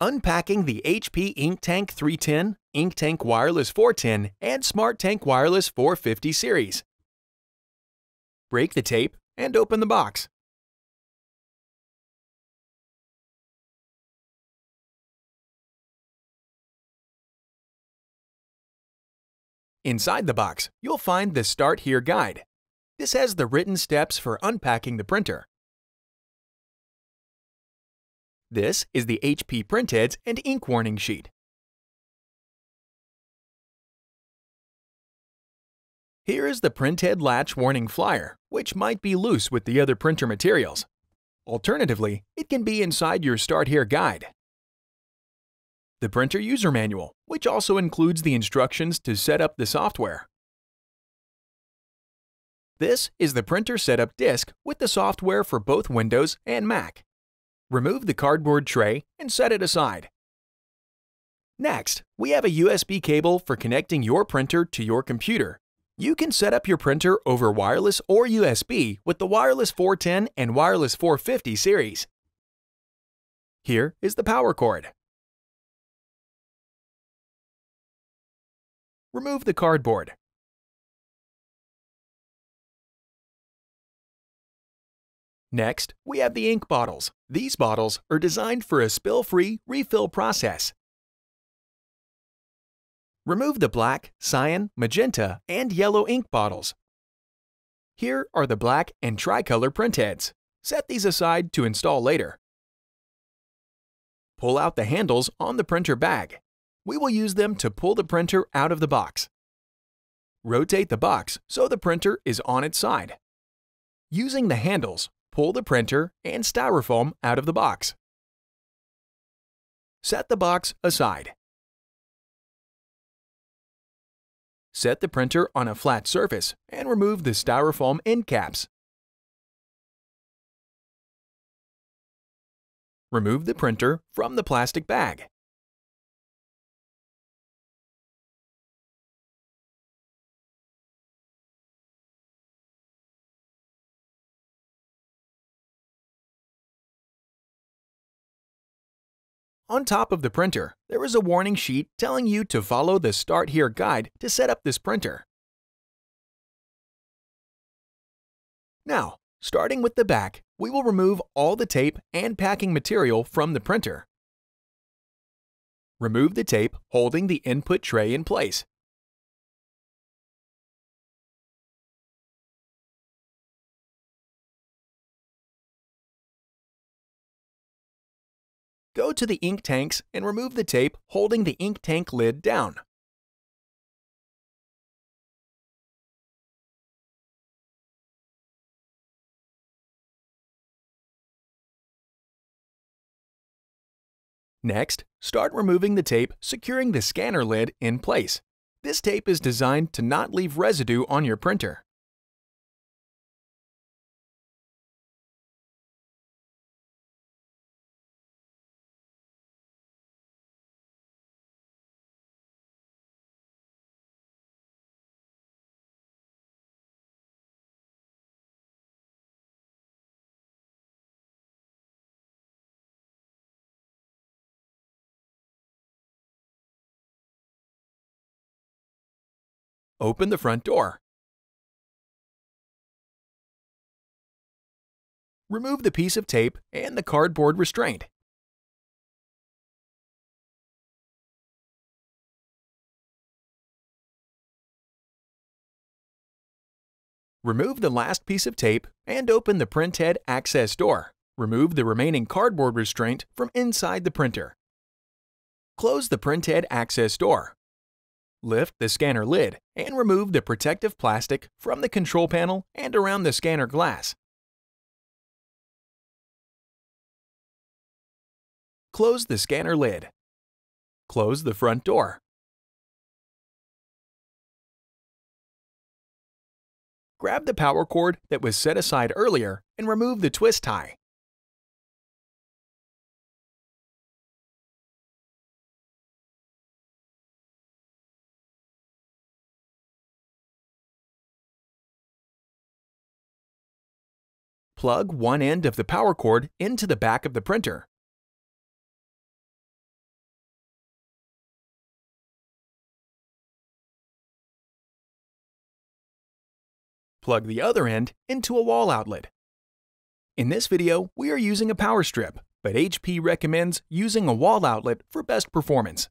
Unpacking the HP Ink Tank 310, Ink Tank Wireless 410, and Smart Tank Wireless 450 series. Break the tape and open the box. Inside the box, you'll find the Start Here guide. This has the written steps for unpacking the printer. This is the HP printheads and ink warning sheet. Here is the printhead latch warning flyer, which might be loose with the other printer materials. Alternatively, it can be inside your Start Here guide. The printer user manual, which also includes the instructions to set up the software. This is the printer setup disk with the software for both Windows and Mac. Remove the cardboard tray and set it aside. Next, we have a USB cable for connecting your printer to your computer. You can set up your printer over wireless or USB with the Wireless 410 and Wireless 450 series. Here is the power cord. Remove the cardboard. Next, we have the ink bottles. These bottles are designed for a spill-free refill process. Remove the black, cyan, magenta, and yellow ink bottles. Here are the black and tricolor printheads. Set these aside to install later. Pull out the handles on the printer bag. We will use them to pull the printer out of the box. Rotate the box so the printer is on its side. Using the handles, pull the printer and styrofoam out of the box. Set the box aside. Set the printer on a flat surface and remove the styrofoam end caps. Remove the printer from the plastic bag. On top of the printer, there is a warning sheet telling you to follow the Start Here guide to set up this printer. Now, starting with the back, we will remove all the tape and packing material from the printer. Remove the tape holding the input tray in place. Go to the ink tanks and remove the tape holding the ink tank lid down. Next, start removing the tape securing the scanner lid in place. This tape is designed to not leave residue on your printer. Open the front door. Remove the piece of tape and the cardboard restraint. Remove the last piece of tape and open the printhead access door. Remove the remaining cardboard restraint from inside the printer. Close the printhead access door. Lift the scanner lid and remove the protective plastic from the control panel and around the scanner glass. Close the scanner lid. Close the front door. Grab the power cord that was set aside earlier and remove the twist tie. Plug one end of the power cord into the back of the printer. Plug the other end into a wall outlet. In this video, we are using a power strip, but HP recommends using a wall outlet for best performance.